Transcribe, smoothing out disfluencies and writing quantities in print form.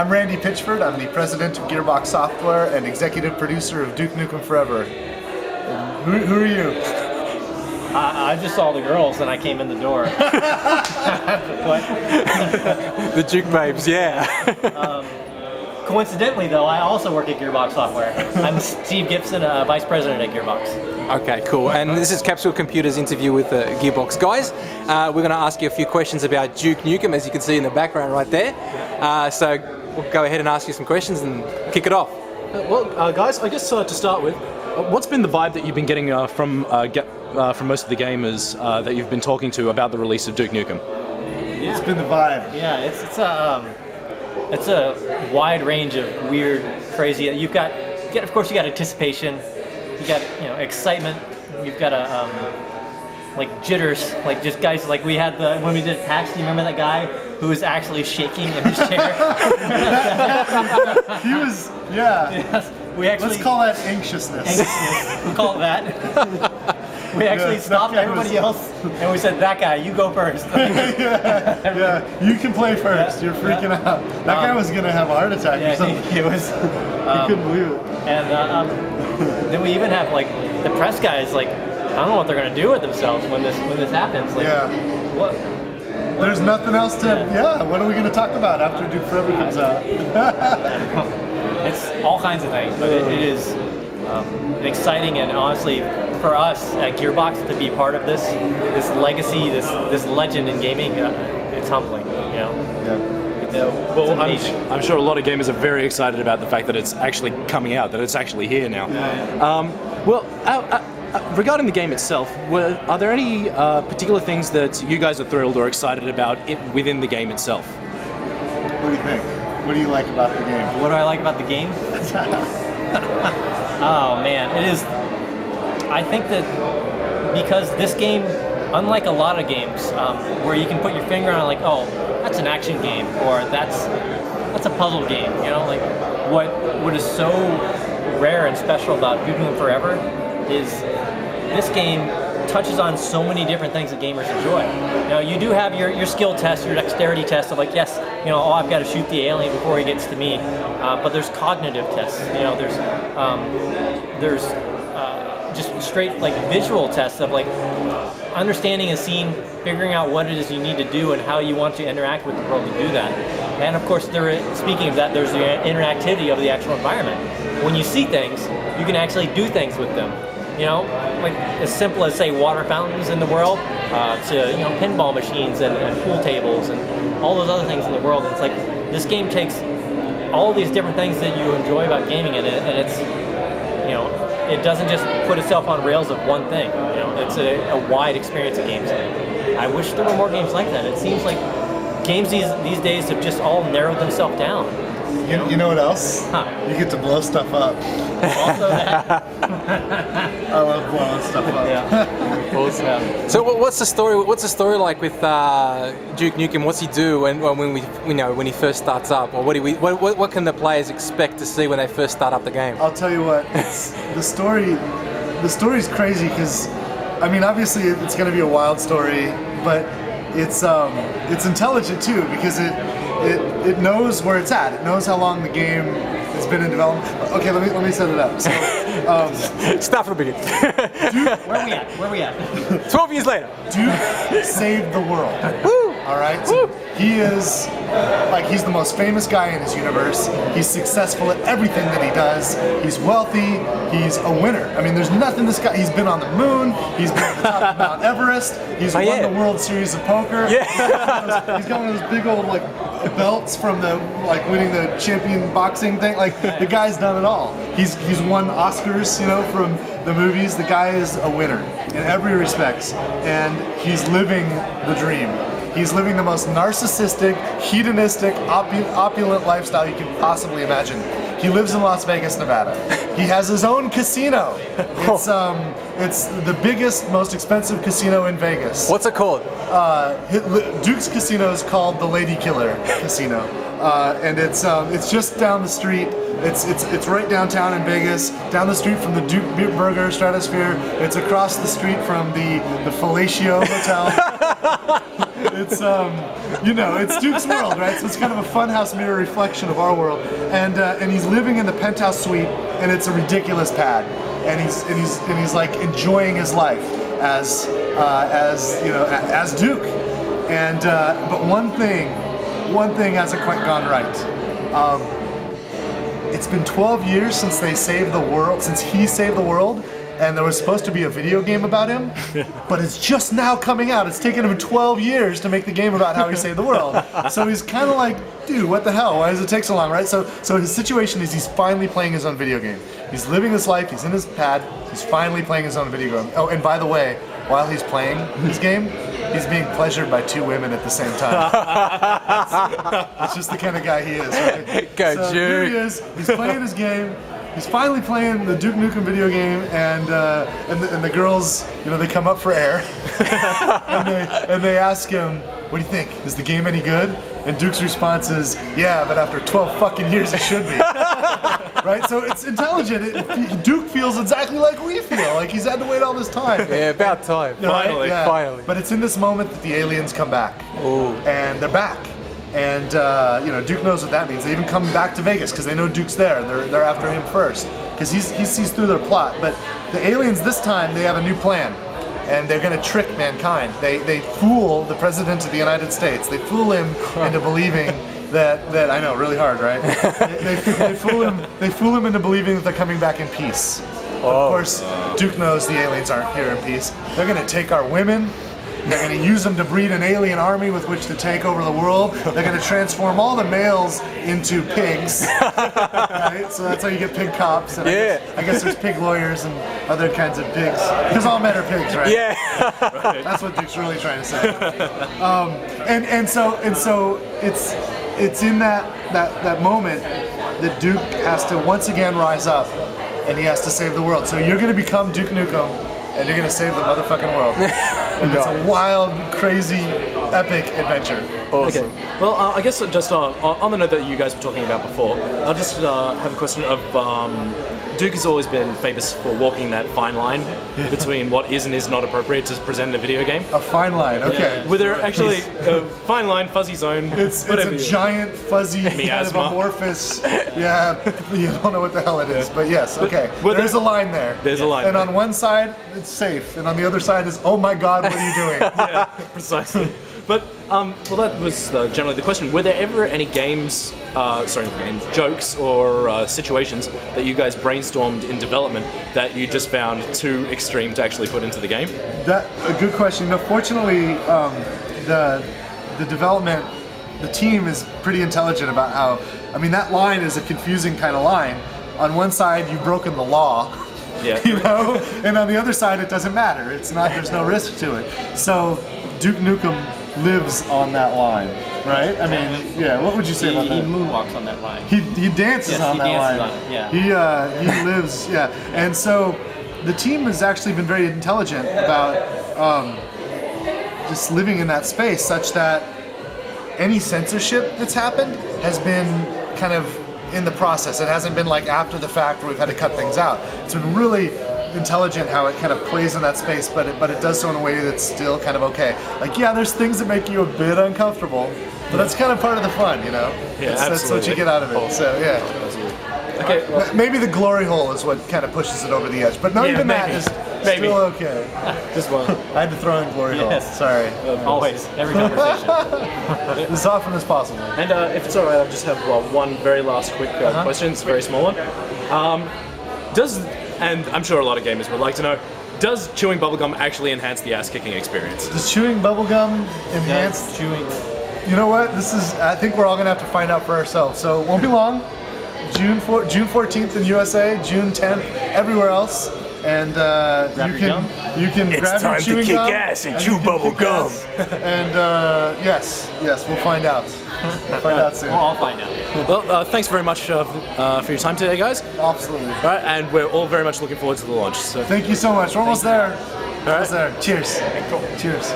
I'm Randy Pitchford. I'm the president of Gearbox Software and executive producer of Duke Nukem Forever. Who are you? I just saw the girls and I came in the door. What? The Duke babes, yeah. Coincidentally, though, I also work at Gearbox Software. I'm Steve Gibson, vice president at Gearbox. Okay, cool. And this is Capsule Computer's interview with the Gearbox guys. We're going to ask you a few questions about Duke Nukem, as you can see in the background right there. So we'll go ahead and ask you some questions and kick it off. Guys, I guess to start with, what's been the vibe that you've been getting from most of the gamers that you've been talking to about the release of Duke Nukem? Yeah. It's been the vibe. Yeah, it's a wide range of weird, crazy. Of course, you got anticipation, you got excitement, you've got like jitters, like just guys like we had when we did PAX. Do you remember that guy who was actually shaking in his chair? He was, yeah. Yes, we actually. Let's call that anxiousness. We call it that. We actually stopped everybody else and we said, "That guy, you go first." yeah, you can play first. You're freaking out. That guy was gonna have a heart attack or something. He was. He couldn't believe it. And then we even have like the press guys. Like, I don't know what they're gonna do with themselves when this happens. Like, what? There's nothing else to. Yeah. What are we gonna talk about after Duke Forever comes out? It's all kinds of things, but it is exciting, and honestly, for us at Gearbox to be part of this legacy, this legend in gaming, it's humbling. Well, I'm sure a lot of gamers are very excited about the fact that it's actually coming out, that it's actually here now. Regarding the game itself, are there any particular things that you guys are thrilled or excited about within the game itself? What do you think? What do you like about the game? What do I like about the game? Oh man, it is. I think that because this game, unlike a lot of games, where you can put your finger on like, oh, that's an action game, or that's a puzzle game. Like what is so rare and special about Duke Nukem Forever is this game touches on so many different things that gamers enjoy. You do have your skill test, your dexterity test of like, yes, I've got to shoot the alien before he gets to me. But there's cognitive tests. There's just straight like visual tests of like understanding a scene, figuring out what it is you need to do and how you want to interact with the world to do that. And of course, speaking of that, there's the interactivity of the actual environment. When you see things, you can actually do things with them. Like as simple as say water fountains in the world, to pinball machines and pool tables and all those other things in the world. And it's like this game takes all these different things that you enjoy about gaming in it, and it's it doesn't just put itself on rails of one thing. It's a wide experience of games. I wish there were more games like that. It seems like games these days have just all narrowed themselves down. You know what else? You get to blow stuff up. Also that. I love blowing stuff up. Awesome. So what's the story? What's the story like with Duke Nukem? What's he do when he first starts up, or what can the players expect to see when they first start up the game? I'll tell you what. The story's crazy because, I mean, obviously it's going to be a wild story, but it's intelligent too because it knows where it's at. It knows how long the game has been in development. Okay, let me set it up. So, start from the beginning. Duke, Where we at? 12 years later. Duke saved the world. Woo! All right. So he's the most famous guy in his universe. He's successful at everything that he does. He's wealthy. He's a winner. I mean, there's nothing this guy. He's been on the moon. He's been at the top of Mount Everest. He's won the World Series of Poker. Yeah. He's got one of those big old belts from the winning the champion boxing thing. The guy's done it all. He's won Oscars, from the movies. The guy is a winner in every respect, and he's living the dream. He's living the most narcissistic, hedonistic, opulent lifestyle you can possibly imagine. He lives in Las Vegas, Nevada. He has his own casino. It's the biggest, most expensive casino in Vegas. What's it called? Duke's casino is called the Lady Killer Casino, and it's just down the street. It's right downtown in Vegas, down the street from the Duke Burger Stratosphere. It's across the street from the Fellatio Hotel. It's it's Duke's world, right? So it's kind of a funhouse mirror reflection of our world, and he's living in the penthouse suite, and it's a ridiculous pad, and he's like enjoying his life as Duke, and but one thing hasn't quite gone right. It's been 12 years since he saved the world, and there was supposed to be a video game about him, but it's just now coming out. It's taken him 12 years to make the game about how he saved the world. So he's kind of like, dude, what the hell? Why does it take so long, right? So his situation is he's finally playing his own video game. He's living his life, he's in his pad, he's finally playing his own video game. Oh, and by the way, while he's playing his game, he's being pleasured by 2 women at the same time. That's just the kind of guy he is, right? Go, so Duke. here he is, he's playing his game. He's finally playing the Duke Nukem video game, and the girls, they come up for air, and they ask him, "What do you think? Is the game any good?" And Duke's response is, "Yeah, but after 12 fucking years, it should be." Right? So it's intelligent. Duke feels exactly like we feel, like he's had to wait all this time. Yeah, about time. Right? Yeah. Finally. But it's in this moment that the aliens come back, and they're back. And Duke knows what that means. They even come back to Vegas because they know Duke's there, and they're after him first because he sees through their plot. But the aliens this time, they have a new plan, and they're going to trick mankind. They fool the president of the United States. They fool him into believing that I know, really hard, right? they fool him into believing that they're coming back in peace. Of course, Duke knows the aliens aren't here in peace. They're going to take our women. They're going to use them to breed an alien army with which to take over the world. They're going to transform all the males into pigs. Right? So that's how you get pig cops. And I guess there's pig lawyers and other kinds of pigs. Because all men are pigs, right? Yeah. That's what Duke's really trying to say. And so it's in that moment that Duke has to once again rise up, and he has to save the world. So you're going to become Duke Nukem, and you're going to save the motherfucking world. And it's a wild, crazy, epic adventure. Awesome. Okay. Well, I guess just on the note that you guys were talking about before, I'll just have a question of Duke has always been famous for walking that fine line between what is and is not appropriate to present in a video game. A fine line, okay. Were there actually a fine line, fuzzy zone? It's a giant, fuzzy, kind of amorphous. Yeah, you don't know what the hell it is, but yes, okay. There's a line there. There's a line. And on one side, it's safe, and on the other side is, oh my God, what are you doing? Yeah, precisely. But well, that was generally the question. Were there ever any jokes or situations that you guys brainstormed in development that you just found too extreme to actually put into the game? That a good question. No, fortunately, the development, the team is pretty intelligent about how. I mean, that line is a confusing kind of line. On one side, you've broken the law. Yeah. And on the other side, it doesn't matter. It's not. There's no risk to it. So Duke Nukem lives on that line, right? I mean, yeah. What would you say about that? He moonwalks on that line. He dances on that line. On it, yeah. He lives. Yeah. And so the team has actually been very intelligent about just living in that space, such that any censorship that's happened has been kind of in the process. It hasn't been like after the fact where we've had to cut things out. It's been really intelligent how it kind of plays in that space, but it does so in a way that's still kind of okay. Like, yeah, there's things that make you a bit uncomfortable, but that's kind of part of the fun, Yeah, that's what you get out of it. So yeah. Okay. Well, maybe the glory hole is what kind of pushes it over the edge, but not even that is still okay. just one. I had to throw in glory hole. Yes. Sorry. Always, every conversation. As often as possible. And if it's alright, I'll just have one very last quick question. It's a very small one. And I'm sure a lot of gamers would like to know, does chewing bubblegum actually enhance the ass-kicking experience? Does chewing bubblegum enhance chewing? You know what? I think we're all gonna have to find out for ourselves. So it won't be long. June 14th in USA, June 10th everywhere else. And you can grab your chewing gum. It's time to kick ass and chew bubble gum. And yes, we'll find out. We'll find out soon. We'll all find out. Well, thanks very much for your time today, guys. Absolutely. All right, and we're all very much looking forward to the launch. So thank you so much. We're almost there. Almost there. Cheers. Cheers.